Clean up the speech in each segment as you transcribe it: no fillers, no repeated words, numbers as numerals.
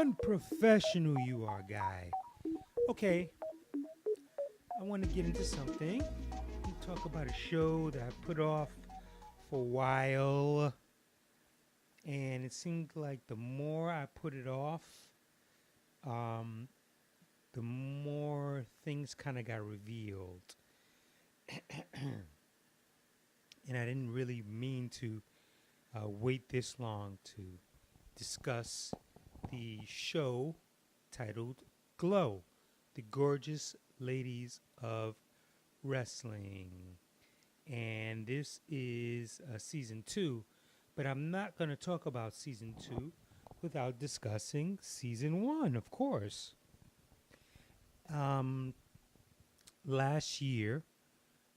Unprofessional you are, guy. Okay, I want to get into something. Talk about a show that I put off for a while, and it seemed like the more I put it off, um, the more things kind of got revealed. And I didn't really mean to wait this long to discuss the show titled Glow, the Gorgeous Ladies of Wrestling. And this is season 2, but I'm not going to talk about season 2 without discussing season 1, of course. Last year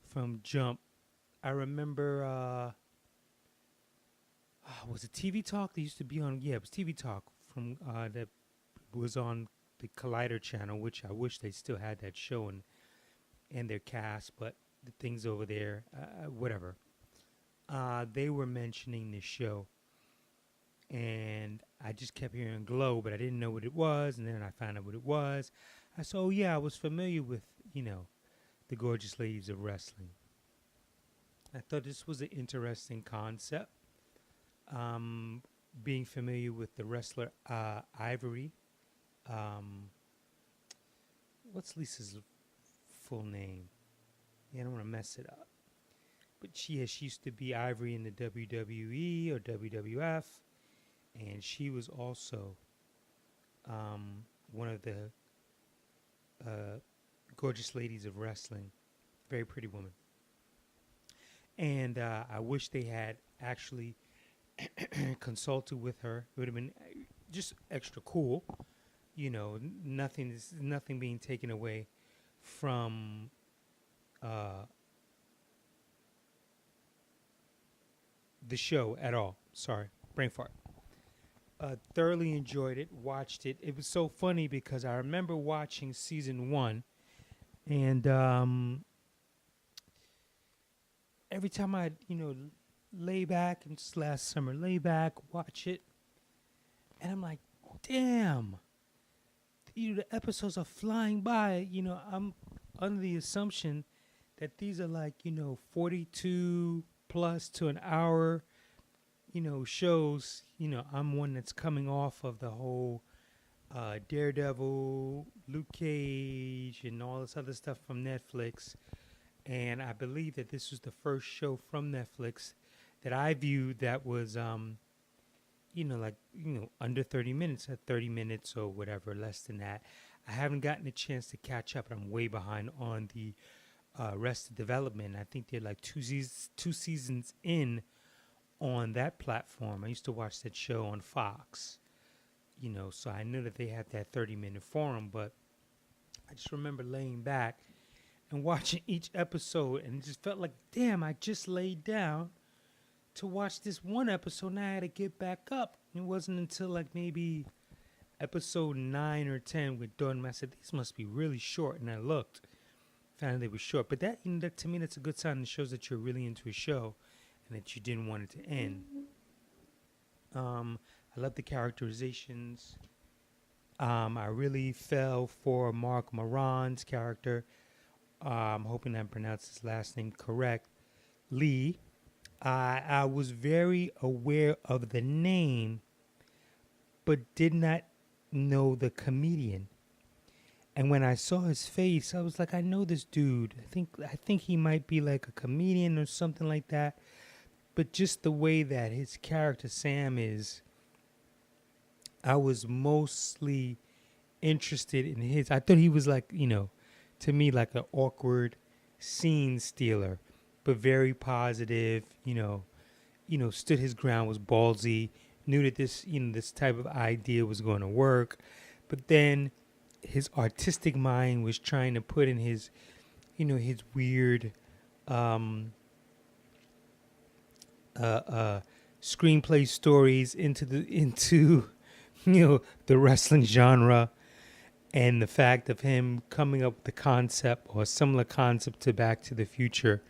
from Jump, I remember, was it TV Talk? They used to be on, yeah, it was TV Talk from that was on the Collider channel, which I wish they still had that show and their cast, but the things over there, whatever. They were mentioning this show, and I just kept hearing Glow, but I didn't know what it was, and then I found out what it was. I said, oh yeah, I was familiar with, the Gorgeous Ladies of Wrestling. I thought this was an interesting concept. Being familiar with the wrestler Ivory. What's Lisa's full name? Yeah, I don't want to mess it up. But she used to be Ivory in the WWE or WWF. And she was also one of the Gorgeous Ladies of Wrestling. Very pretty woman. And I wish they had actually consulted with her. It would have been just extra cool. Nothing being taken away from the show at all. Sorry, brain fart. Thoroughly enjoyed it, watched it. It was so funny because I remember watching season 1, and every time I, lay back, and just last summer, lay back, watch it, and I'm like, damn, the episodes are flying by. I'm under the assumption that these are like, 42 plus to an hour, shows. I'm one that's coming off of the whole Daredevil, Luke Cage, and all this other stuff from Netflix. And I believe that this was the first show from Netflix that I viewed that was, under 30 minutes, at 30 minutes or whatever, less than that. I haven't gotten a chance to catch up, and I'm way behind on the Arrested Development. I think they're like two seasons in on that platform. I used to watch that show on Fox, so I knew that they had that 30-minute forum, but I just remember laying back and watching each episode, and it just felt like, damn, I just laid down to watch this one episode. Now I had to get back up. It wasn't until like maybe episode 9 or 10 with Dawn, I said, these must be really short, and I looked, found they were short. But that, to me, that's a good sign. It shows that you're really into a show and that you didn't want it to end. I love the characterizations. I really fell for Mark Moran's character. I'm hoping I pronounced his last name correct. Lee. I was very aware of the name, but did not know the comedian. And when I saw his face, I was like, I know this dude. I think he might be like a comedian or something like that. But just the way that his character Sam is, I was mostly interested in his. I thought he was like, to me, like an awkward scene stealer, but very positive, stood his ground, was ballsy, knew that this type of idea was going to work. But then his artistic mind was trying to put in his, his weird screenplay stories into the wrestling genre. And the fact of him coming up with the concept or a similar concept to Back to the Future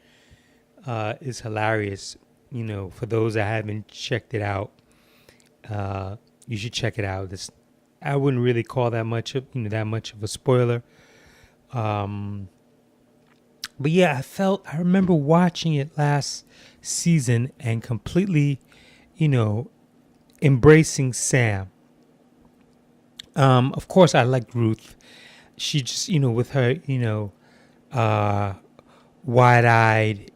is hilarious. For those that haven't checked it out, you should check it out. It's I wouldn't really call that much of that much of a spoiler. Um, but yeah, I remember watching it last season and completely, you know, embracing Sam. Of course, I liked Ruth. She just, with her, uh, wide-eyed.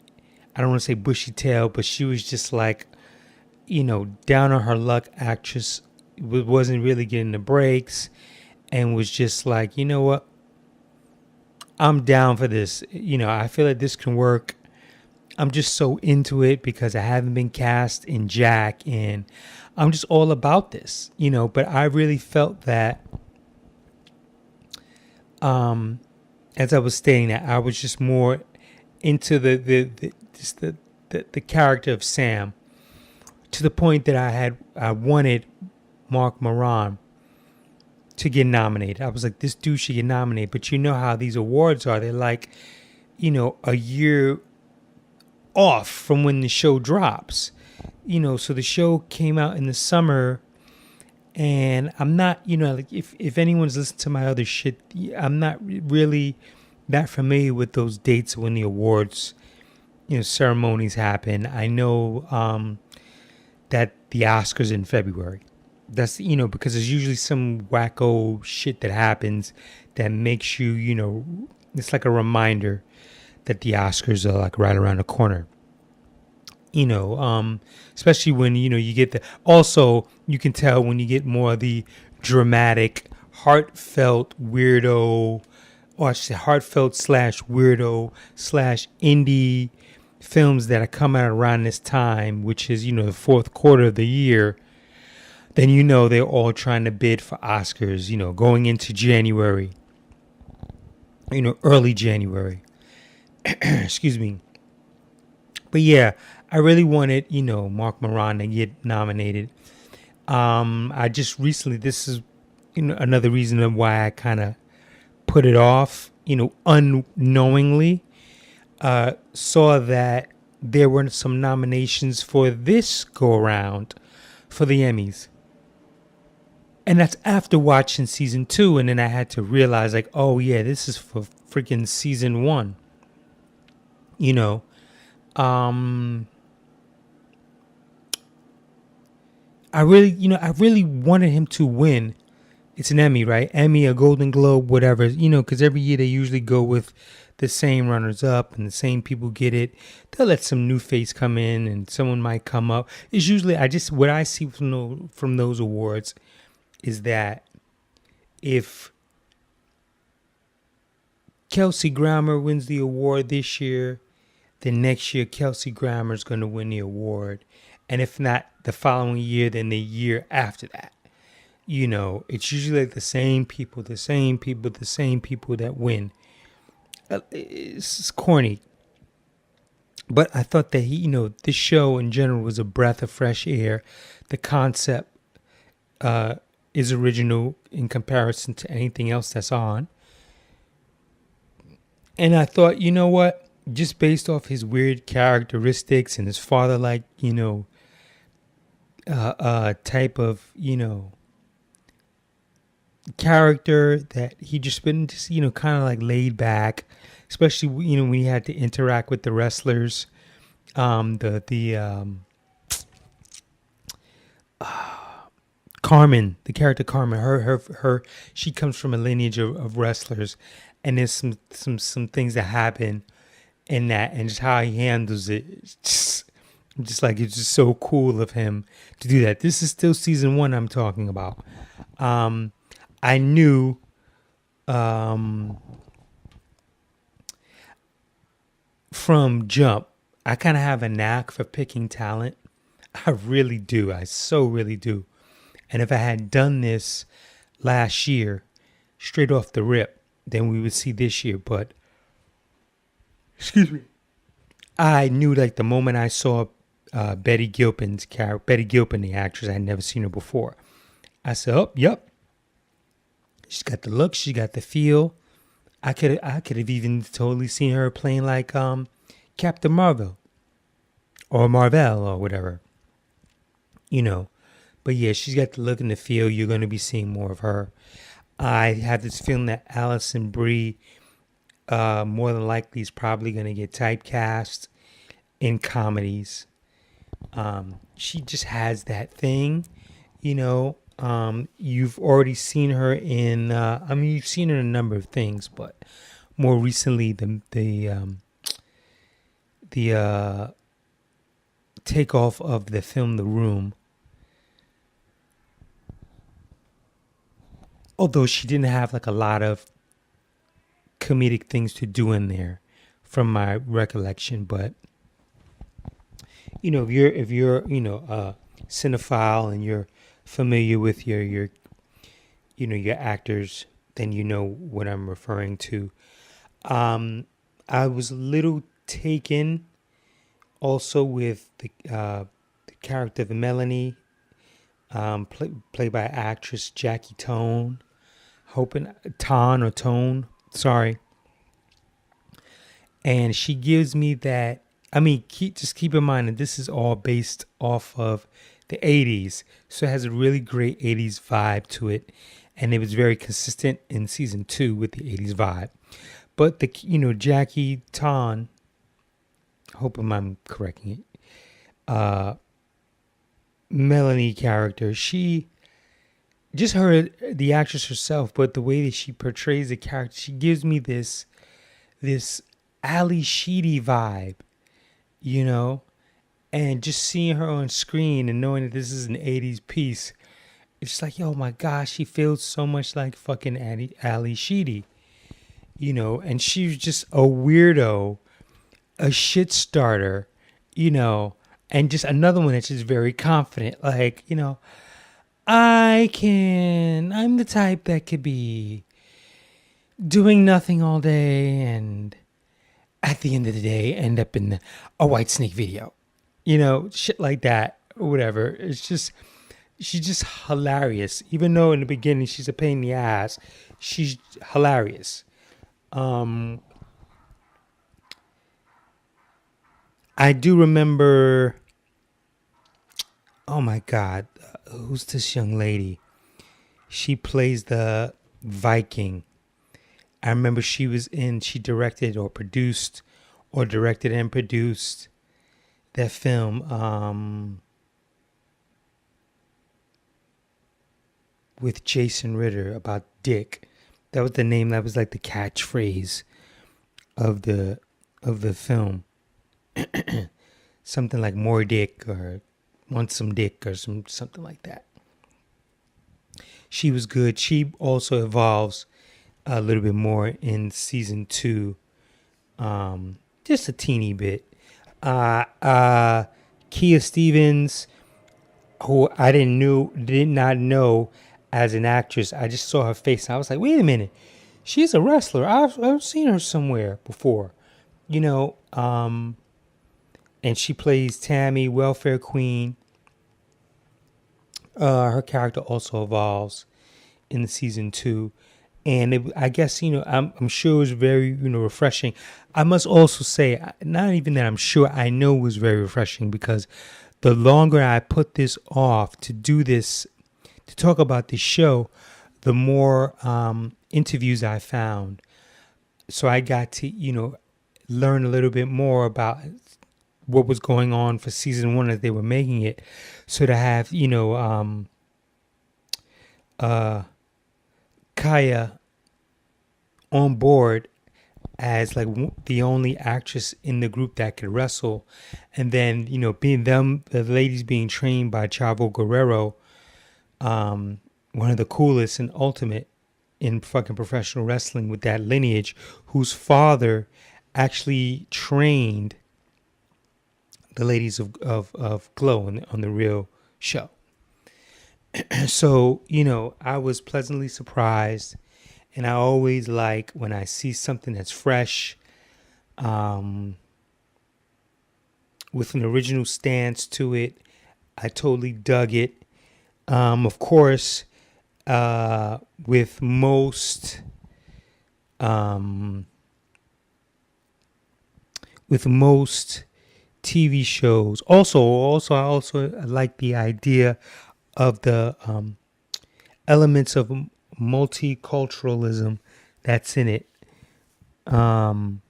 I don't want to say bushy tail, but she was just like, down on her luck actress. Wasn't really getting the breaks, and was just like, you know what, I'm down for this. I feel like this can work. I'm just so into it because I haven't been cast in Jack, and I'm just all about this, But I really felt that, as I was saying, that I was just more into the character of Sam, to the point that I wanted Mark Moran to get nominated. I was like, this dude should get nominated. But you know how these awards are. They're like, a year off from when the show drops. So the show came out in the summer, and I'm not, like if anyone's listened to my other shit, I'm not really that familiar with those dates when the awards, ceremonies happen. I know that the Oscars in February. That's, because there's usually some wacko shit that happens that makes you, it's like a reminder that the Oscars are like right around the corner. Especially when, you get also you can tell when you get more of the dramatic, heartfelt weirdo, or I should say heartfelt slash weirdo slash indie films that are coming out around this time, which is, the fourth quarter of the year. Then they're all trying to bid for Oscars, going into January, early January. Excuse me. But yeah, I really wanted, Mark Moran to get nominated. I just recently, this is, another reason why I kind of put it off, unknowingly, saw that there were some nominations for this go around for the Emmys. And that's after watching season 2. And then I had to realize, like, oh, yeah, this is for freaking season 1. I really wanted him to win. It's an Emmy, right? Emmy, a Golden Globe, whatever, because every year they usually go with the same runners up and the same people get it. They'll let some new face come in and someone might come up. It's usually, what I see from those awards is that if Kelsey Grammer wins the award this year, then next year Kelsey Grammer is going to win the award. And if not the following year, then the year after that. It's usually like the same people that win. It's corny. But I thought that this show in general was a breath of fresh air. The concept is original in comparison to anything else that's on. And I thought, you know what? Just based off his weird characteristics and his father-like, type of, character, that he just been just, kind of like laid back, especially, when he had to interact with the wrestlers. Carmen, the character Carmen, her, she comes from a lineage of wrestlers, and there's some things that happen in that, and just how he handles it. It's just so cool of him to do that. This is still season 1 I'm talking about. I knew from jump, I kind of have a knack for picking talent. I really do. I so really do. And if I had done this last year, straight off the rip, then we would see this year. But, excuse me, I knew, like, the moment I saw Betty Gilpin's character, Betty Gilpin, the actress, I had never seen her before. I said, oh, yep. She's got the look, she got the feel. I could have even totally seen her playing like Captain Marvel or Marvel or whatever. But yeah, she's got the look and the feel. You're going to be seeing more of her. I have this feeling that Allison Brie, more than likely, is probably going to get typecast in comedies. She just has that thing, you know. You've already seen her in. You've seen her in a number of things, but more recently, the takeoff of the film The Room. Although she didn't have like a lot of comedic things to do in there, from my recollection, but if you're a cinephile and you're familiar with your actors, then you know what I'm referring to. I was a little taken also with the character of Melanie, played by actress Jackie Tone, hoping Ton or Tone, sorry. And she gives me that. Just keep in mind that this is all based off of the 80s. So it has a really great 80s vibe to it. And it was very consistent in season 2 with the 80s vibe. But Jackie Ton, hoping I'm correcting it, Melanie character, she, just her, the actress herself, but the way that she portrays the character, she gives me this Ali Sheedy vibe, and just seeing her on screen and knowing that this is an 80s piece, it's like, oh my gosh, she feels so much like fucking Ali Sheedy, and she's just a weirdo, a shit starter, and just another one that's just very confident, like, I'm the type that could be doing nothing all day and at the end of the day end up in a White Snake video, shit like that or whatever. She's just hilarious. Even though in the beginning she's a pain in the ass, she's hilarious. I do remember, oh my God, who's this young lady? She plays the Viking. I remember she directed or produced, or directed and produced that film with Jason Ritter about Dick. That was the name. That was like the catchphrase of the film. Something like more dick or want some dick or something like that. She was good. She also evolves a little bit more in season 2, just a teeny bit. Kia Stevens, who I did not know as an actress. I just saw her face and I was like, wait a minute, she's a wrestler. I've seen her somewhere before, and she plays Tammy, Welfare Queen. Her character also evolves in the season 2. And I guess, I'm sure it was very, refreshing. I must also say, not even that I'm sure, I know it was very refreshing, because the longer I put this off to do this, to talk about this show, the more interviews I found. So I got to, learn a little bit more about what was going on for season 1 as they were making it. So to have, Kaya on board as like the only actress in the group that could wrestle, and then being the ladies being trained by Chavo Guerrero, one of the coolest and ultimate in fucking professional wrestling with that lineage, whose father actually trained the ladies of G.L.O.W on the real show. So, I was pleasantly surprised, and I always like when I see something that's fresh, with an original stance to it. I totally dug it. Of course, with most TV shows, also I like the idea of the elements of multiculturalism that's in it. Um,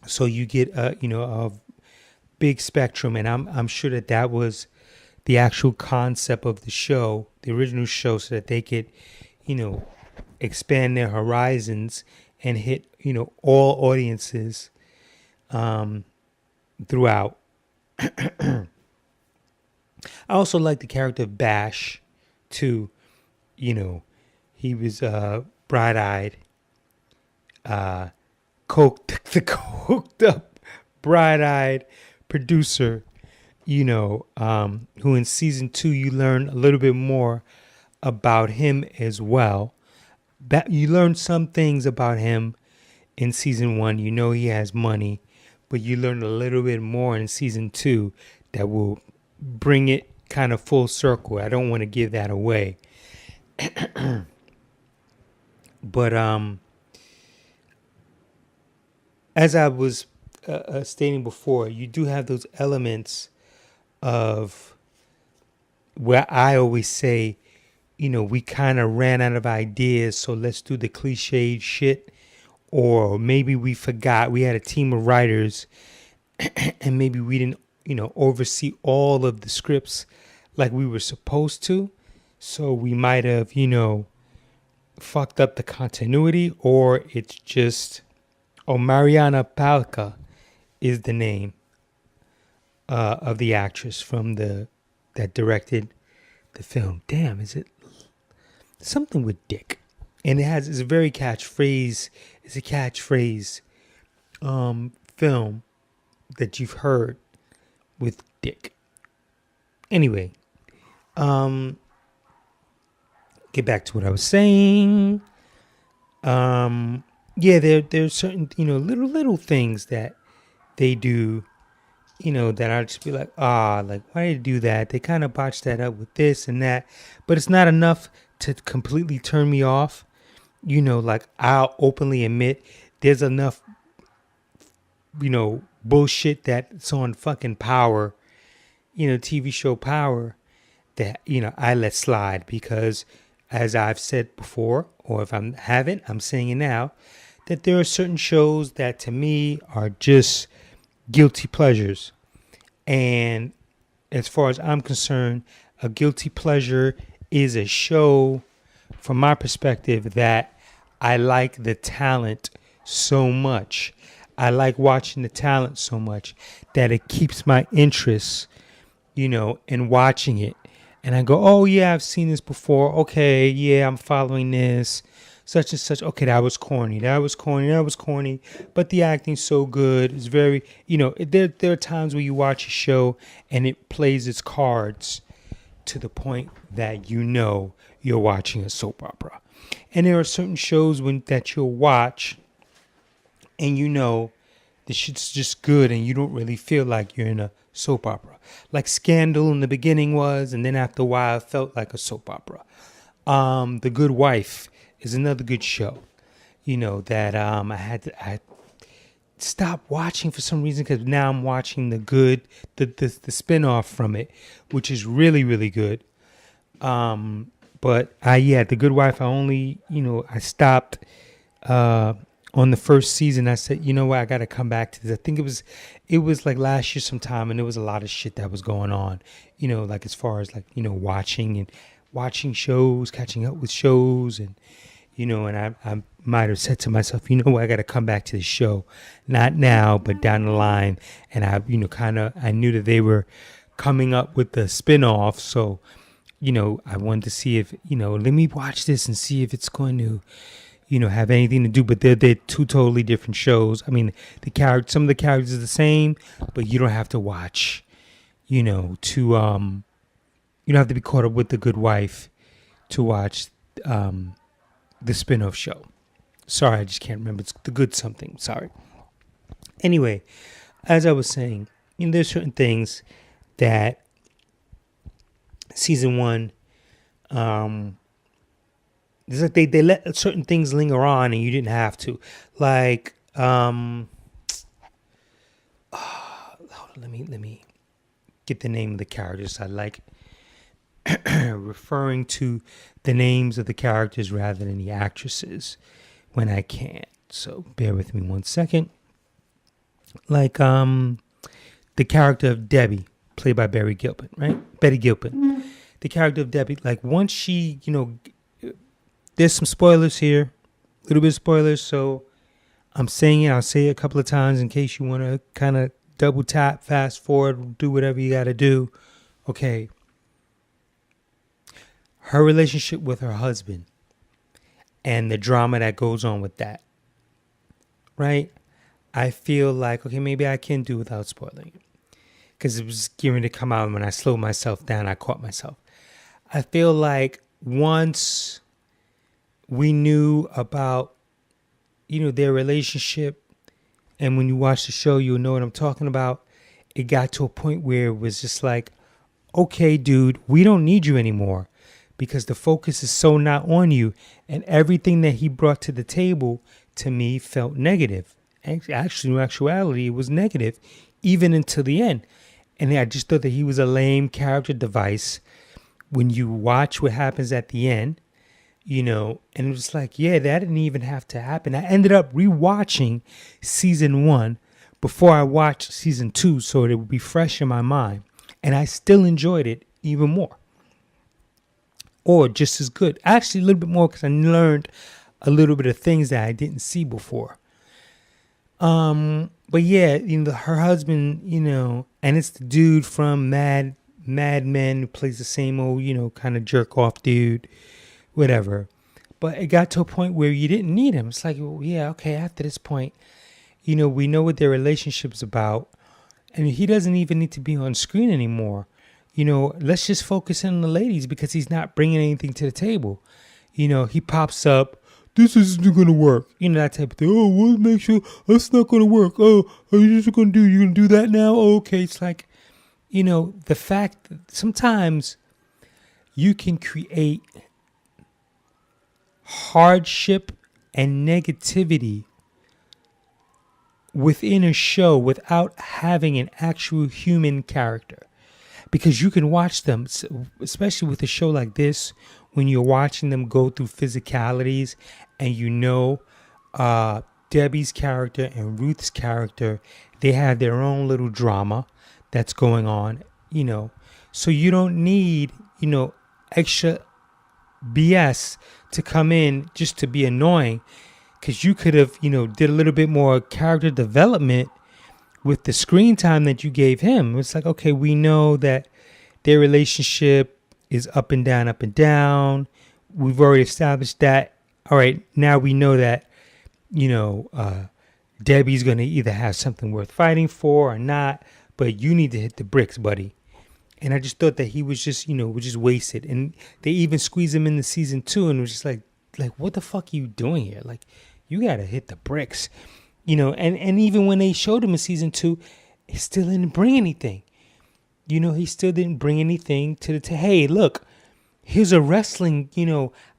so you get a big spectrum, and I'm sure that was the actual concept of the show, the original show, so that they could, you know, expand their horizons and hit, all audiences throughout. I also like the character of Bash, too. He was bright-eyed, the coked up, bright-eyed producer. Who in season 2 you learn a little bit more about him as well. That you learn some things about him in season 1. He has money, but you learn a little bit more in season 2 that will bring it kind of full circle. I don't want to give that away. But as I was stating before, you do have those elements of where I always say, we kind of ran out of ideas, so let's do the cliched shit. Or maybe we forgot, we had a team of writers and maybe we didn't, oversee all of the scripts like we were supposed to. So we might have, fucked up the continuity, or it's just, Mariana Palka is the name of the actress from that directed the film. Damn, is it something with Dick? And it's a very catchphrase. It's a catchphrase film that you've heard with Dick. Anyway, get back to what I was saying. Yeah, there's certain little things that they do, that I'll just be like, like, why did they do that? They kind of botched that up with this and that, but it's not enough to completely turn me off. Like, I'll openly admit there's enough, bullshit that's on fucking Power, TV show Power, that, I let slide because, as I've said before, or if I haven't, I'm saying it now, that there are certain shows that to me are just guilty pleasures. And as far as I'm concerned, a guilty pleasure is a show, from my perspective, that I like the talent so much. I like watching the talent so much that it keeps my interest, in watching it. And I go, oh yeah, I've seen this before. Okay, yeah, I'm following this. Such and such. Okay, that was corny. But the acting's so good. It's very, there are times where you watch a show and it plays its cards to the point that you're watching a soap opera. And there are certain shows that you'll watch and the shit's just good and you don't really feel like you're in a soap opera. Like Scandal in the beginning was, and then after a while it felt like a soap opera. The Good Wife is another good show, that I stopped watching for some reason, because now I'm watching the spinoff from it, which is really, really good. But The Good Wife, I only, I stopped on the first season. I said, you know what, I got to come back to this. I think it was like last year sometime, and there was a lot of shit that was going on, like as far as like, watching shows, catching up with shows, and, and I might have said to myself, what, I got to come back to the show, not now, but down the line. And I, I knew that they were coming up with the spinoff. So, I wanted to see if, let me watch this and see if it's going to, have anything to do, but they're two totally different shows. I mean, some of the characters are the same, but you don't have to watch, you don't have to be caught up with The Good Wife to watch the spin-off show. Sorry, I just can't remember. It's The Good Something. Sorry. Anyway, as I was saying, there's certain things that season 1, it's like they let certain things linger on and you didn't have to. Like, let me get the name of the characters I like. referring to the names of the characters rather than the actresses when I can. So bear with me 1 second. Like the character of Debbie, played by Betty Gilpin, right? Betty Gilpin. The character of Debbie, like once she, there's some spoilers here, a little bit of spoilers. So I'm saying it, I'll say it a couple of times in case you want to kind of double tap, fast forward, do whatever you got to do. Okay. Her relationship with her husband and the drama that goes on with that, right? I feel like, okay, maybe I can do without spoiling it because it was gearing to come out, and when I slowed myself down, I caught myself. I feel like once we knew about, their relationship, and when you watch the show, you'll know what I'm talking about. It got to a point where it was just like, okay, dude, we don't need you anymore because the focus is so not on you. And everything that he brought to the table to me felt negative. Actually, in actuality, it was negative even until the end. And I just thought that he was a lame character device. When you watch what happens at the end, and it was like, yeah, that didn't even have to happen. I ended up rewatching season 1 before I watched season 2 so it would be fresh in my mind. And I still enjoyed it even more. Or just as good. Actually, a little bit more because I learned a little bit of things that I didn't see before. But yeah, her husband, and it's the dude from Mad Men who plays the same old, kind of jerk off dude, whatever. But it got to a point where you didn't need him. It's like, well, yeah, okay, after this point, we know what their relationship's about. And he doesn't even need to be on screen anymore. Let's just focus in on the ladies because he's not bringing anything to the table. He pops up. This isn't going to work. That type of thing. Oh, we'll make sure that's not going to work. Oh, are you just going to do? You're going to do that now? Oh, okay. It's like, the fact that sometimes you can create hardship and negativity within a show without having an actual human character. Because you can watch them, especially with a show like this, when you're watching them go through physicalities and Debbie's character and Ruth's character, they have their own little drama that's going on, So you don't need, extra BS to come in just to be annoying. Because you could have, did a little bit more character development with the screen time that you gave him. It's like, okay, we know that their relationship is up and down, up and down. We've already established that. All right, now we know that, Debbie's going to either have something worth fighting for or not, but you need to hit the bricks, buddy. And I just thought that he was just, was just wasted. And they even squeezed him into season 2 and it was just like, what the fuck are you doing here? Like, you got to hit the bricks. And even when they showed him in season 2, he still didn't bring anything. He still didn't bring anything to hey, look, here's a wrestling,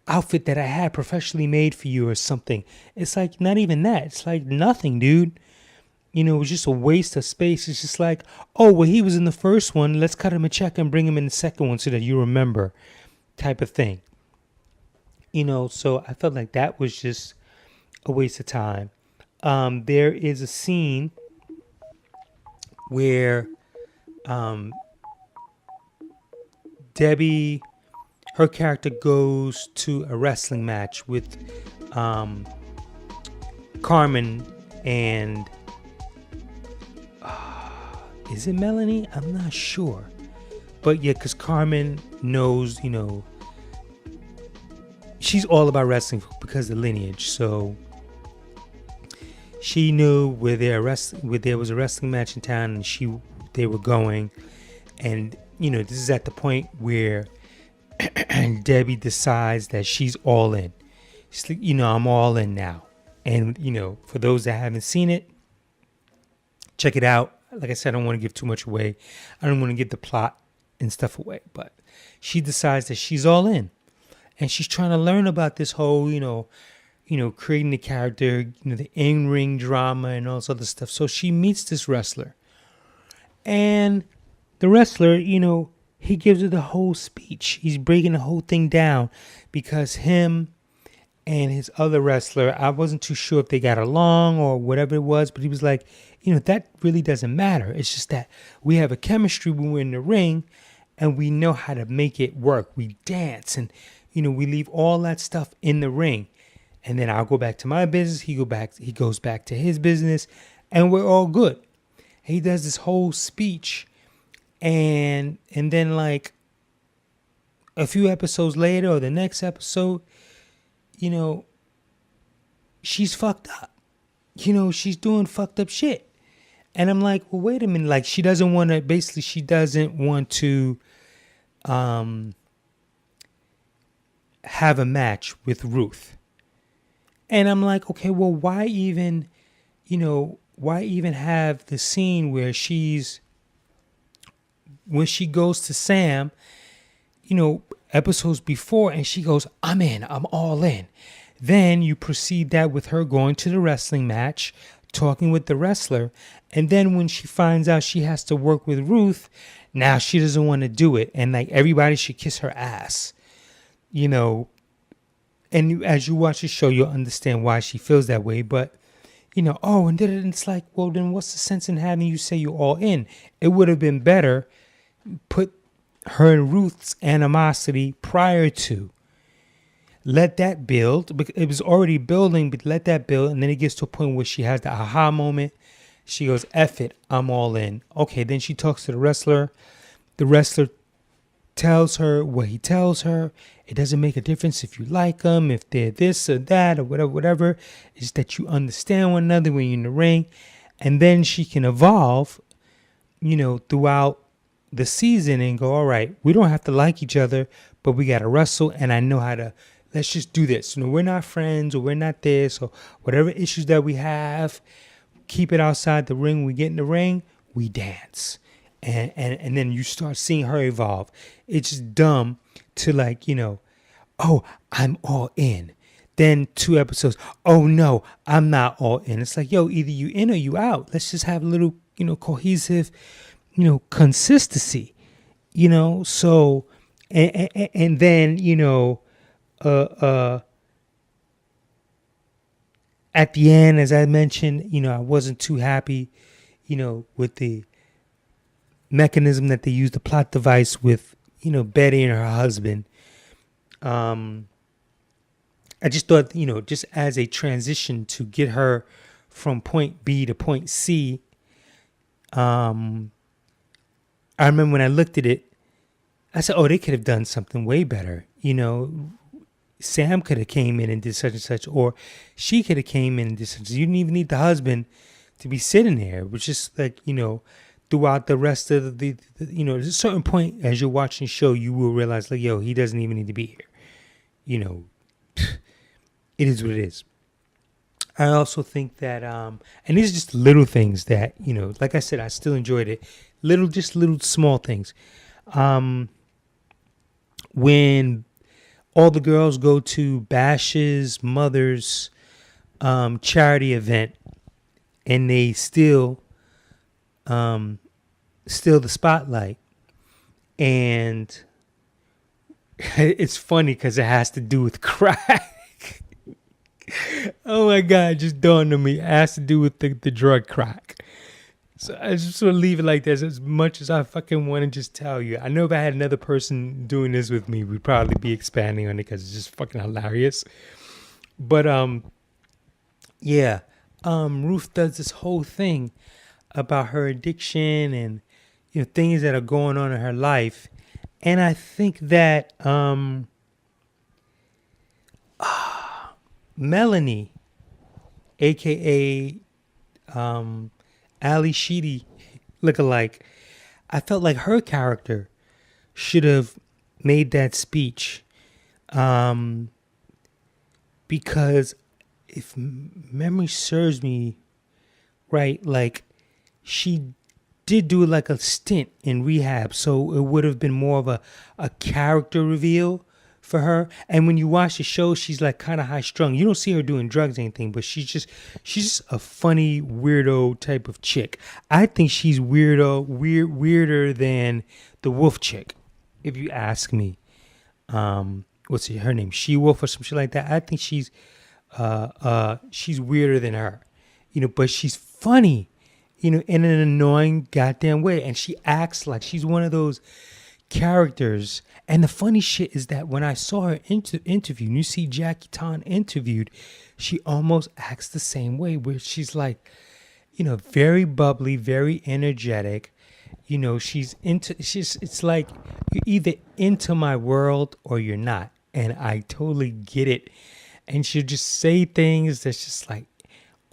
outfit that I had professionally made for you or something. It's like, not even that. It's like nothing, dude. It was just a waste of space. It's just like, oh, well, he was in the first one. Let's cut him a check and bring him in the second one so that you remember type of thing. So I felt like that was just a waste of time. There is a scene where Debbie, her character goes to a wrestling match with Carmen and is it Melanie? I'm not sure. But yeah, because Carmen knows, she's all about wrestling because of the lineage. So she knew where there was a wrestling match in town and they were going. And, this is at the point where Debbie decides that she's all in. She's like, I'm all in now. And, for those that haven't seen it, check it out. Like I said, I don't want to give too much away. I don't want to give the plot and stuff away. But she decides that she's all in. And she's trying to learn about this whole, creating the character, the in-ring drama and all this other stuff. So she meets this wrestler. And the wrestler, he gives her the whole speech. He's breaking the whole thing down because him and his other wrestler, I wasn't too sure if they got along or whatever it was, but he was like, that really doesn't matter. It's just that we have a chemistry when we're in the ring and we know how to make it work. We dance and, we leave all that stuff in the ring. And then I'll go back to my business. He goes back to his business and we're all good. He does this whole speech and then like a few episodes later or the next episode, she's fucked up. She's doing fucked up shit. And I'm like, well, wait a minute. Like, she doesn't want to have a match with Ruth. And I'm like, okay, well, why even have the scene where when she goes to Sam, episodes before, and she goes, I'm in, I'm all in. Then you proceed that with her going to the wrestling match, talking with the wrestler. And then when she finds out she has to work with Ruth, now she doesn't want to do it. And like everybody should kiss her ass, And as you watch the show, you'll understand why she feels that way. But, and then it's like, well, then what's the sense in having you say you're all in? It would have been better put her and Ruth's animosity prior to. Let that build. It was already building, but let that build. And then it gets to a point where she has the aha moment. She goes, F it, I'm all in. Okay, then she talks to the wrestler. The wrestler tells her what he tells her. It doesn't make a difference if you like them, if they're this or that or whatever. It's that you understand one another when you're in the ring. And then she can evolve, throughout the season and go, all right, we don't have to like each other, but we got to wrestle. And I know how to, let's just do this. We're not friends or we're not this or whatever issues that we have. Keep it outside the ring. When we get in the ring, we dance. And then you start seeing her evolve. It's just dumb to like, oh, I'm all in. Then 2 episodes, oh no, I'm not all in. It's like, yo, either you in or you out. Let's just have a little, cohesive, consistency, so, and then, at the end, as I mentioned, I wasn't too happy, with the mechanism that they used, the plot device with, Betty and her husband. I just thought, just as a transition to get her from point B to point C, I remember when I looked at it, I said, oh, they could have done something way better. Sam could have came in and did such and such, or she could have came in and did such and such. You didn't even need the husband to be sitting there. It was just like, throughout the rest of the there's a certain point as you're watching the show, you will realize like, yo, he doesn't even need to be here. It is what it is. I also think that, and these are just little things that, like I said, I still enjoyed it. Little small things. When all the girls go to Bash's mother's charity event and they steal the spotlight, and it's funny because it has to do with crack. Oh my God, it just dawned on me. It has to do with the drug crack. So I just want to leave it like this, as much as I fucking want to just tell you. I know if I had another person doing this with me, we'd probably be expanding on it because it's just fucking hilarious. But Ruth does this whole thing about her addiction and things that are going on in her life. And I think that Melanie, aka Ali Sheedy lookalike, I felt like her character should have made that speech, because if memory serves me right, like she did do like a stint in rehab, so it would have been more of a character reveal for her. And when you watch the show, she's like kind of high strung. You don't see her doing drugs or anything, but she's just a funny weirdo type of chick. I think she's weirder than the wolf chick. if you ask me. What's her name? She Wolf or some shit like that. I think she's weirder than her, but she's funny, in an annoying goddamn way, and she acts like she's one of those characters. And the funny shit is that when I saw her interview, and you see Jackie Tan interviewed, she almost acts the same way, where she's like, very bubbly, very energetic. It's like you're either into my world or you're not. And I totally get it. And she'll just say things that's just like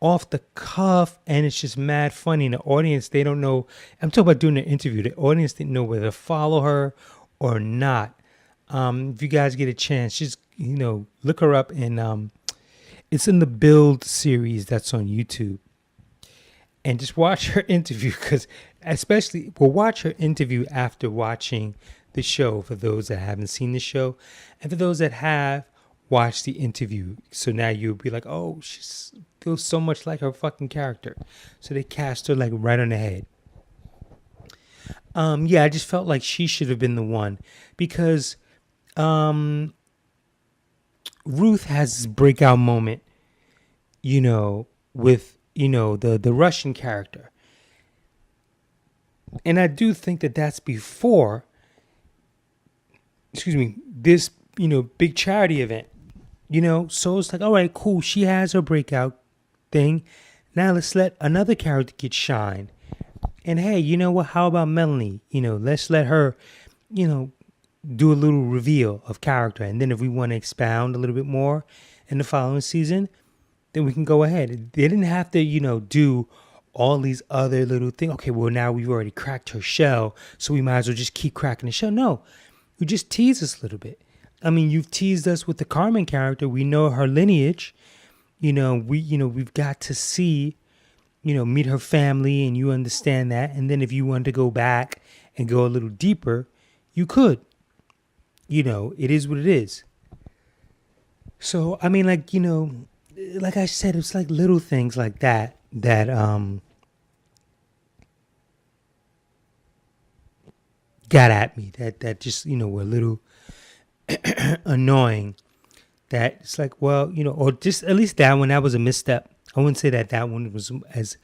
off the cuff, and it's just mad funny. And the audience, they don't know. I'm talking about doing an interview. The audience didn't know whether to follow her or not. If you guys get a chance, just, look her up. And it's in the Build series that's on YouTube. And just watch her interview, because we'll watch her interview after watching the show, for those that haven't seen the show. And for those that have, watch the interview. So now you'll be like, oh, she feels so much like her fucking character. So they cast her like right on the head. Yeah, I just felt like she should have been the one, because Ruth has this breakout moment, with the Russian character. And I do think that that's before, this, big charity event, so it's like, all right, cool. She has her breakout thing. Now let's let another character get shine. And hey, you know what? How about Melanie? Let's let her, do a little reveal of character. And then if we want to expound a little bit more in the following season, then we can go ahead. They didn't have to, do all these other little things. Okay, well, now we've already cracked her shell, so we might as well just keep cracking the shell. No, you just tease us a little bit. I mean, you've teased us with the Carmen character. We know her lineage. We've got to see, meet her family, and you understand that. And then if you want to go back and go a little deeper, you could. It is what it is. So, I mean, like I said, it's like little things like that got at me, that just, were a little annoying. That it's like, well, or just at least that one, that was a misstep. I wouldn't say that one was as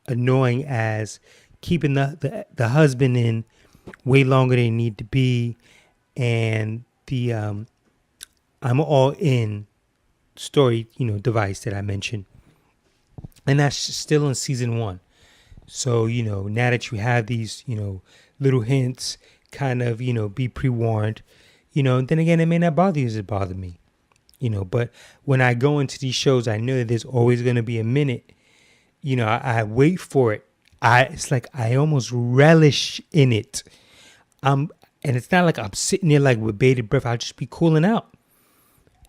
annoying as keeping the husband in way longer than he need to be, and the I'm all in story, device that I mentioned. And that's still in season 1. So, now that you have these, little hints, kind of, be pre-warned, then again, it may not bother you as it bothered me, but when I go into these shows, I know that there's always going to be a minute, I wait for it. It's like I almost relish in it. And it's not like I'm sitting there like with bated breath. I'll just be cooling out.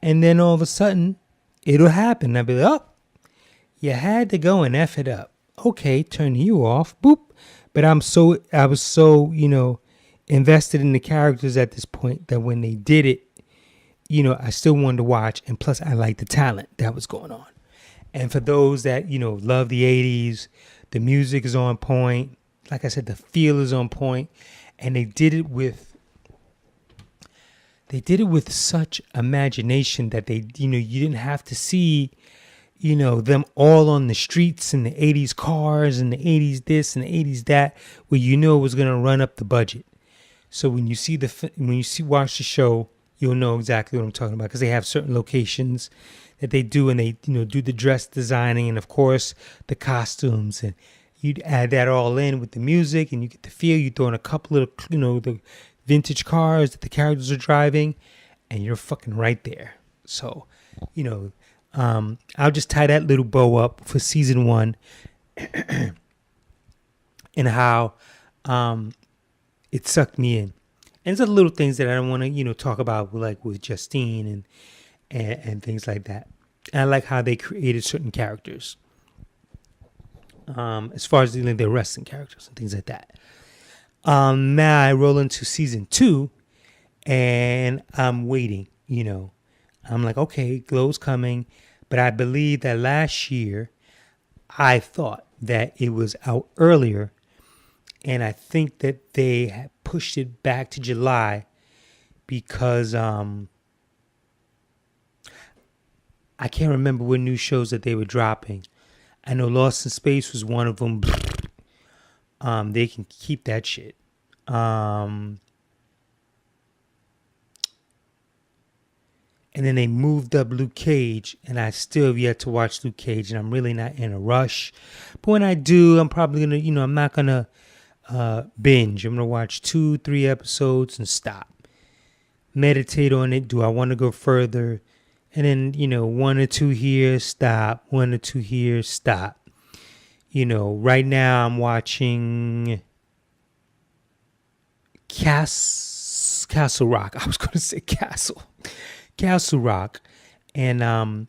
And then all of a sudden, it'll happen. I'll be like, oh, you had to go and F it up. Okay, turn you off. Boop. But I was so, invested in the characters at this point that when they did it, I still wanted to watch. And plus, I liked the talent that was going on. And for those that, love the 80s, the music is on point. Like I said, the feel is on point. And they did it with such imagination that they, you didn't have to see, them all on the streets in the 80s cars and the 80s this and the 80s that, where it was going to run up the budget. So when you watch the show, you'll know exactly what I'm talking about, because they have certain locations that they do, and they, do the dress designing, and of course the costumes, and you'd add that all in with the music, and you get the feel. You throw in a couple of, the vintage cars that the characters are driving, and you're fucking right there. So, I'll just tie that little bow up for season 1 and how it sucked me in. And it's other little things that I don't want to, talk about, like with Justine and things like that. And I like how they created certain characters. As far as the wrestling characters and things like that. Now I roll into season 2, and I'm waiting, I'm like, okay, G.L.O.W's coming. But I believe that last year, I thought that it was out earlier. And I think that they had pushed it back to July because I can't remember what new shows that they were dropping. I know Lost in Space was one of them. They can keep that shit. And then they moved up Luke Cage, and I still have yet to watch Luke Cage, and I'm really not in a rush. But when I do, I'm probably gonna, I'm not gonna binge. I'm gonna watch 2-3 episodes and stop. Meditate on it. Do I want to go further? And then, 1 or 2 here, stop. 1 or 2 here, stop. Right now I'm watching Castle Rock. I was going to say Castle Rock. And I'm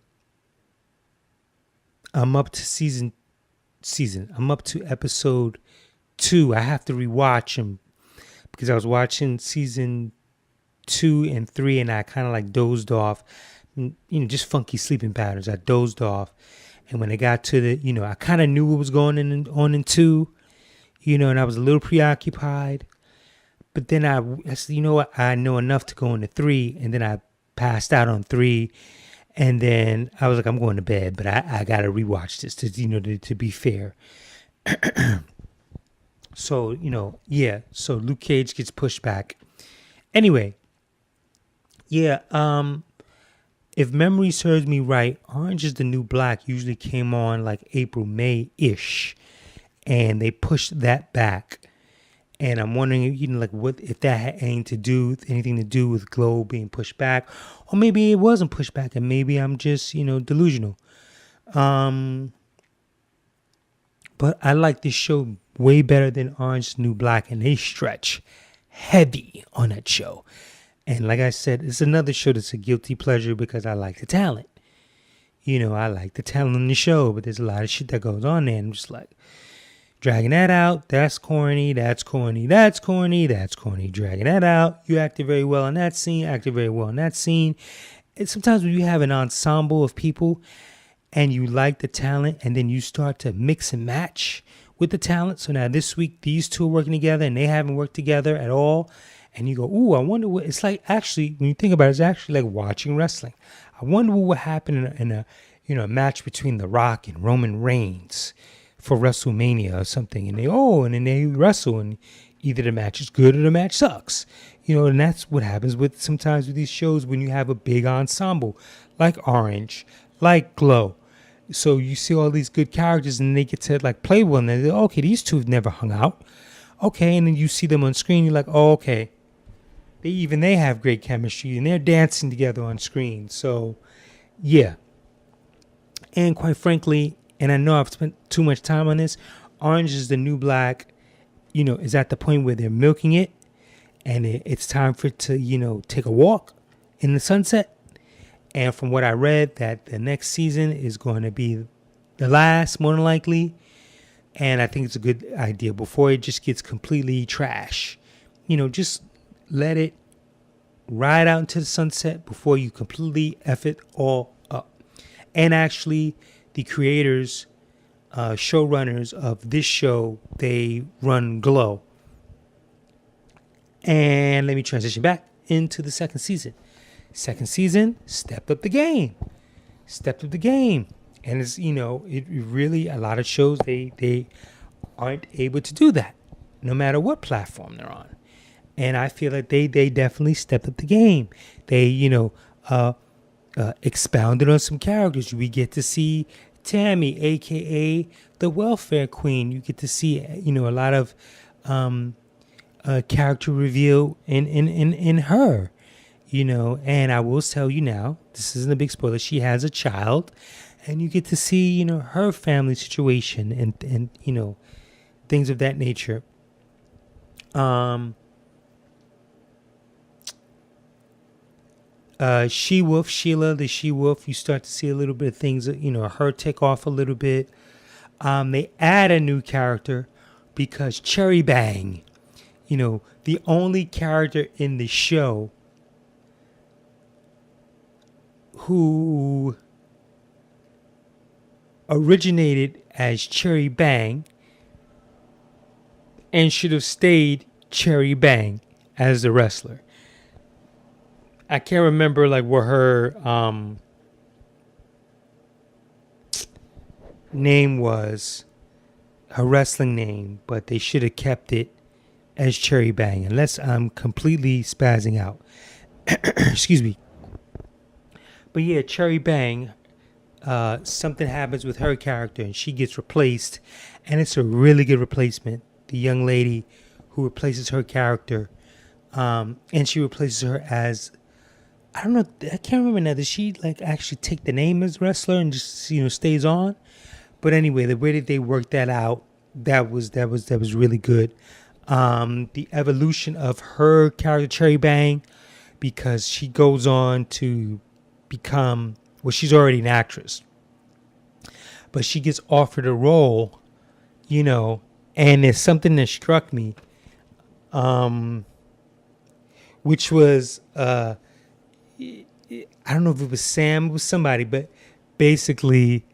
up to I'm up to episode 2. I have to rewatch them because I was watching season 2 and 3 and I kind of like dozed off. Just funky sleeping patterns. I dozed off. And when I got to the, I kind of knew what was going on in 2, and I was a little preoccupied. But then I said, you know what? I know enough to go into 3. And then I passed out on 3. And then I was like, I'm going to bed. But I got to rewatch this to be fair. So, yeah. So Luke Cage gets pushed back. Anyway. Yeah. If memory serves me right, Orange is the New Black usually came on like April, May-ish. And they pushed that back. And I'm wondering, what if that had anything to do with G.L.O.W being pushed back. Or maybe it wasn't pushed back and maybe I'm just, delusional. But I like this show way better than Orange is the New Black. And they stretch heavy on that show. And like I said, it's another show that's a guilty pleasure because I like the talent. I like the talent in the show, but there's a lot of shit that goes on there. And I'm just like, dragging that out, that's corny, that's corny, that's corny, that's corny. Dragging that out, you acted very well in that scene, acted very well in that scene. And sometimes when you have an ensemble of people and you like the talent and then you start to mix and match with the talent. So now this week, these two are working together and they haven't worked together at all. And you go, ooh, I wonder what it's like. Actually, when you think about it, it's actually like watching wrestling. I wonder what would happen in a match between The Rock and Roman Reigns for WrestleMania or something. And then they wrestle, and either the match is good or the match sucks. And that's what happens sometimes with these shows when you have a big ensemble, like Orange, like G.L.O.W. So you see all these good characters, and they get to like play with them. And they're, okay, these two have never hung out. Okay, and then you see them on screen. You're like, oh, okay. They have great chemistry and they're dancing together on screen. So, yeah. And quite frankly, and I know I've spent too much time on this, Orange is the New Black, is at the point where they're milking it and it's time for it to, take a walk in the sunset. And from what I read, that the next season is going to be the last, more than likely. And I think it's a good idea before it just gets completely trash. Just let it ride out into the sunset before you completely F it all up. And actually, the creators, showrunners of this show, they run G.L.O.W. And let me transition back into the second season. Second season, stepped up the game. And it's, it really, a lot of shows, they aren't able to do that, no matter what platform they're on. And I feel like they definitely stepped up the game. They, expounded on some characters. We get to see Tammy, a.k.a. the welfare queen. You get to see, a lot of character reveal in her, And I will tell you now, this isn't a big spoiler, she has a child. And you get to see, her family situation and things of that nature. She-Wolf, Sheila, the She-Wolf, you start to see a little bit of things, her take off a little bit. They add a new character because Cherry Bang, the only character in the show who originated as Cherry Bang and should have stayed Cherry Bang as the wrestler. I can't remember like what her name was, her wrestling name, but they should have kept it as Cherry Bang, unless I'm completely spazzing out. Excuse me. But yeah, Cherry Bang, something happens with her character and she gets replaced, and it's a really good replacement. The young lady who replaces her character, and she replaces her as, I don't know, I can't remember now. Does she like actually take the name as wrestler and just stays on? But anyway, the way that they worked that out, that was really good. The evolution of her character Cherry Bang, because she goes on to become, well, she's already an actress, but she gets offered a role, and there's something that struck me, which was I don't know if it was Sam, it was somebody, but basically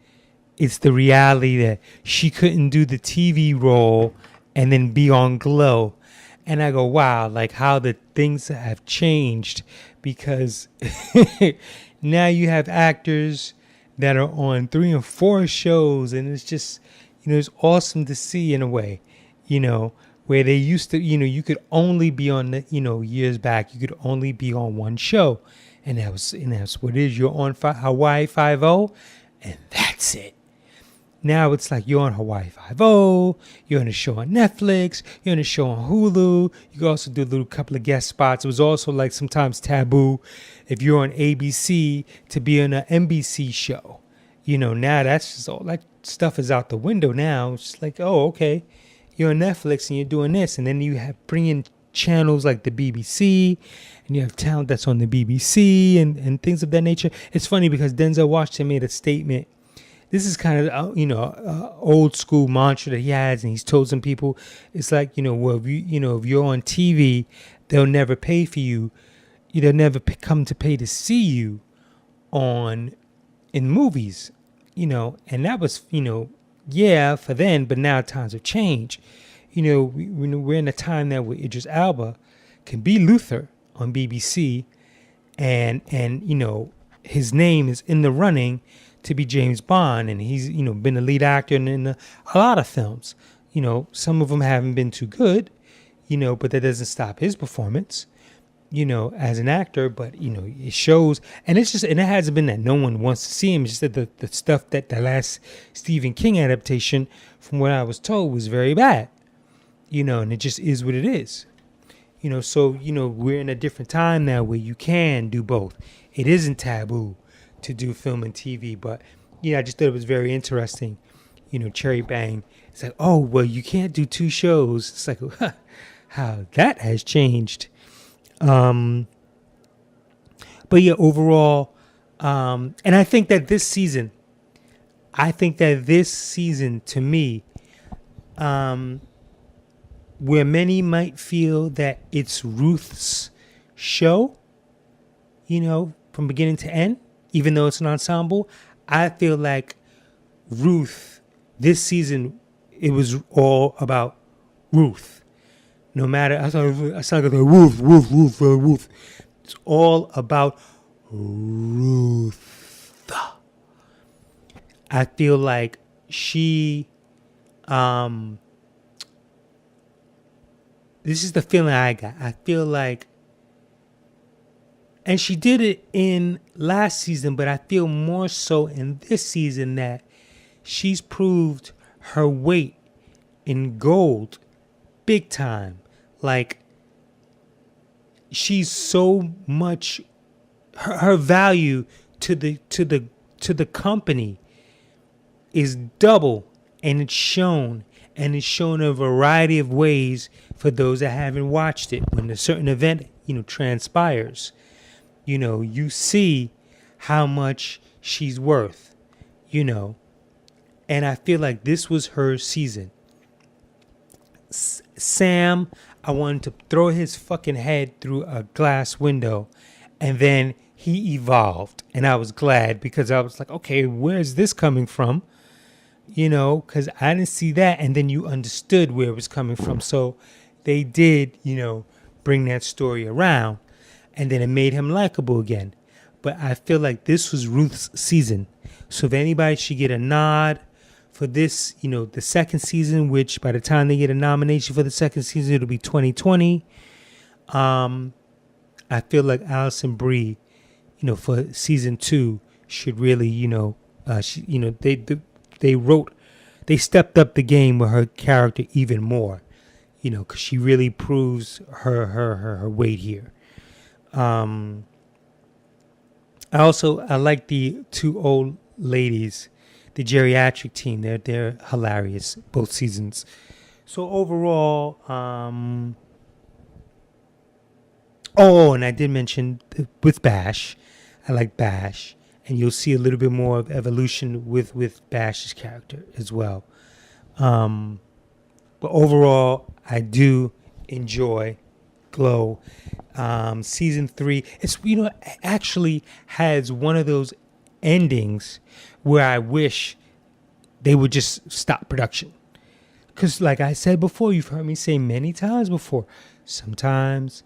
it's the reality that she couldn't do the TV role and then be on Glow. And I go, wow, like how the things have changed, because now you have actors that are on 3 and 4 shows, and it's just, it's awesome to see in a way, where they used to, you could only be on the, years back, you could only be on one show, and that's what it is. You're on Hawaii 5-0, and that's it. Now it's like you're on Hawaii 5-0, you're on a show on Netflix, you're on a show on Hulu. You can also do a little couple of guest spots. It was also like sometimes taboo if you're on ABC to be on an NBC show. Now that's just all, that stuff is out the window now. It's just like, oh, okay, you're on Netflix and you're doing this. And then you have bring in channels like the BBC, and you have talent that's on the BBC and things of that nature. It's funny because Denzel Washington made a statement. This is kind of, old school mantra that he has, and he's told some people, it's like, well, if you're on TV, they'll never pay for you. They'll never come to pay to see you in movies, and that was, yeah, for then, but now times have changed. We're in a time now where Idris Elba can be Luther on BBC, and his name is in the running to be James Bond, and he's been a lead actor in a lot of films. Some of them haven't been too good, but that doesn't stop his performance, as an actor. But it shows, and it hasn't been that no one wants to see him. It's just that the stuff that the last Stephen King adaptation, from what I was told, was very bad, and it just is what it is. So we're in a different time now where you can do both. It isn't taboo to do film and TV, but I just thought it was very interesting. Cherry Bang. It's like, oh well, you can't do 2 shows. It's like, how that has changed. But yeah, overall, and I think that this season to me, where many might feel that it's Ruth's show, from beginning to end, even though it's an ensemble, I feel like Ruth, this season, it was all about Ruth. No matter, I sound like Ruth. It's all about Ruth. I feel like she, this is the feeling I got. I feel like, and she did it in last season, but I feel more so in this season that she's proved her weight in gold big time. Like, she's so much, her value to the company is double, and it's shown in a variety of ways for those that haven't watched it. When a certain event, transpires, you see how much she's worth, and I feel like this was her season. Sam, I wanted to throw his fucking head through a glass window, and then he evolved, and I was glad, because I was like, okay, where's this coming from? Because I didn't see that, and then you understood where it was coming from. So they did, bring that story around. and then it made him likable again. But I feel like this was Ruth's season. So if anybody should get a nod for this, the second season, which by the time they get a nomination for the second season, it'll be 2020. I feel like Alison Brie, for season 2 should really, they stepped up the game with her character even more, because she really proves her weight here. I like the 2 old ladies, the geriatric team. They're hilarious both seasons. So overall, and I did mention with Bash, I like Bash, and you'll see a little bit more of evolution with Bash's character as well. But overall, I do enjoy G.L.O.W. Season 3, it's actually has one of those endings where I wish they would just stop production. Because like I said before, you've heard me say many times before, sometimes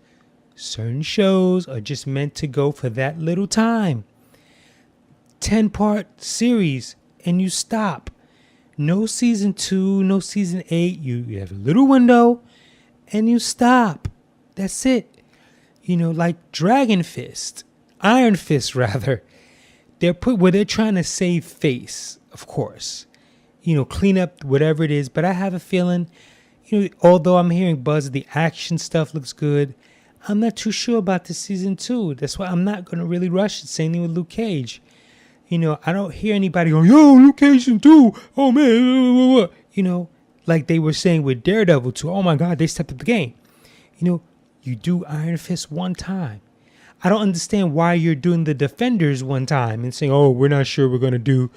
certain shows are just meant to go for that little time. 10-part series and you stop. No season 2, no season 8. You have a little window and you stop. That's it. Like Dragon Fist, Iron Fist rather. They're trying to save face, of course. Clean up whatever it is. But I have a feeling, although I'm hearing buzz, the action stuff looks good. I'm not too sure about the season 2. That's why I'm not going to really rush it. Same thing with Luke Cage. I don't hear anybody going, yo, Luke Cage season 2. Oh, man. Like they were saying with Daredevil 2. Oh, my God, they stepped up the game. You do Iron Fist one time. I don't understand why you're doing the Defenders one time and saying, oh, we're not sure we're going to do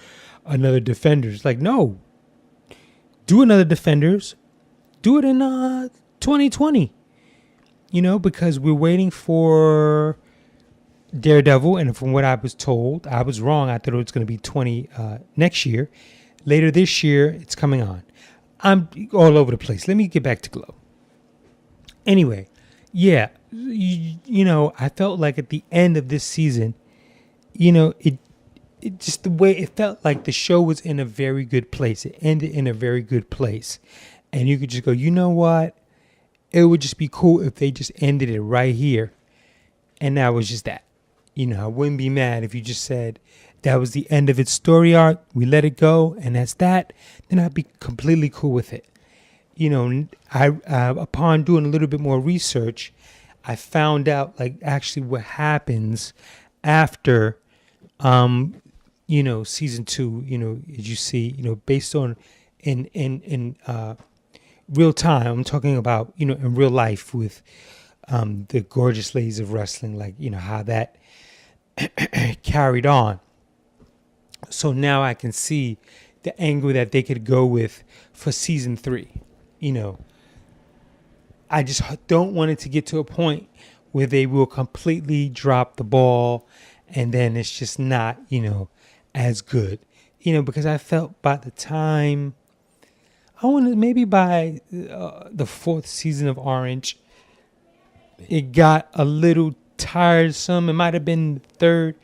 another Defenders. Like, no. Do another Defenders. Do it in 2020. Because we're waiting for Daredevil. And from what I was told, I was wrong. I thought it was going to be next year. Later this year, it's coming on. I'm all over the place. Let me get back to G.L.O.W. Anyway, yeah, I felt like at the end of this season, it just the way it felt like the show was in a very good place. It ended in a very good place. And you could just go, you know what? It would just be cool if they just ended it right here. And that was just that. I wouldn't be mad if you just said that was the end of its story arc. We let it go and that's that. Then I'd be completely cool with it. Upon doing a little bit more research, I found out like actually what happens after, season 2, as you see, based on in real time. I'm talking about, in real life with the gorgeous ladies of wrestling, like, how that carried on. So now I can see the angle that they could go with for season 3. I just don't want it to get to a point where they will completely drop the ball and then it's just not, as good. Because I felt by the time, maybe by the 4th season of Orange, it got a little tiresome. It might have been the 3rd,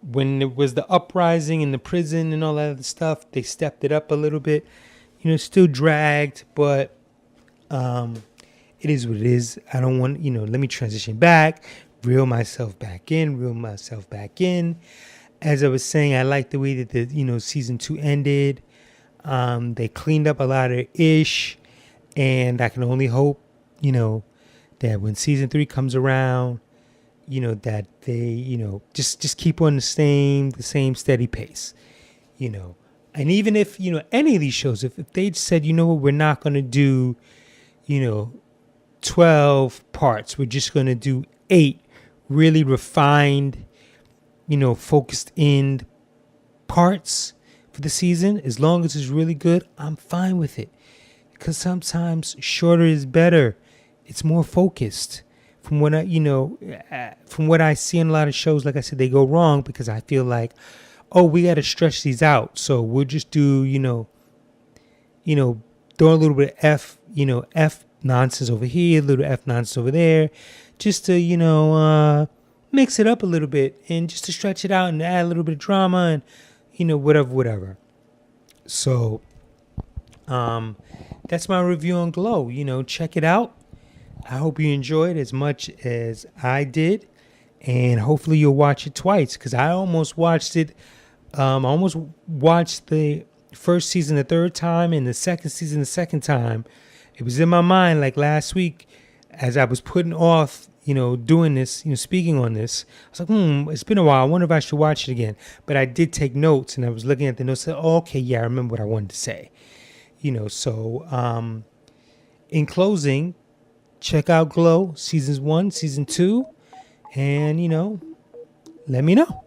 when it was the uprising in the prison and all that other stuff, they stepped it up a little bit. Still dragged, but it is what it is. I don't want, let me transition back, reel myself back in. As I was saying, I like the way that the, season 2 ended. They cleaned up a lot of ish, and I can only hope, that when season 3 comes around, that they, just keep on the same steady pace, And even if, any of these shows, if they said, we're not going to do, 12 parts, we're just going to do 8 really refined, focused in parts for the season, as long as it's really good, I'm fine with it. Because sometimes shorter is better. It's more focused. From what I see in a lot of shows, like I said, they go wrong because I feel like, oh, we got to stretch these out. So we'll just do, throw a little bit of F nonsense over here, a little F nonsense over there, just to, mix it up a little bit and just to stretch it out and add a little bit of drama and, whatever. So, that's my review on G.L.O.W. Check it out. I hope you enjoyed as much as I did, and hopefully you'll watch it twice, because I almost watched it. I almost watched the first season the third time and the second season the second time. It was in my mind like last week as I was putting off, doing this, speaking on this. I was like, it's been a while. I wonder if I should watch it again. But I did take notes, and I was looking at the notes and said, okay, yeah, I remember what I wanted to say. So in closing, check out G.L.O.W. Seasons 1, Season 2, and, let me know.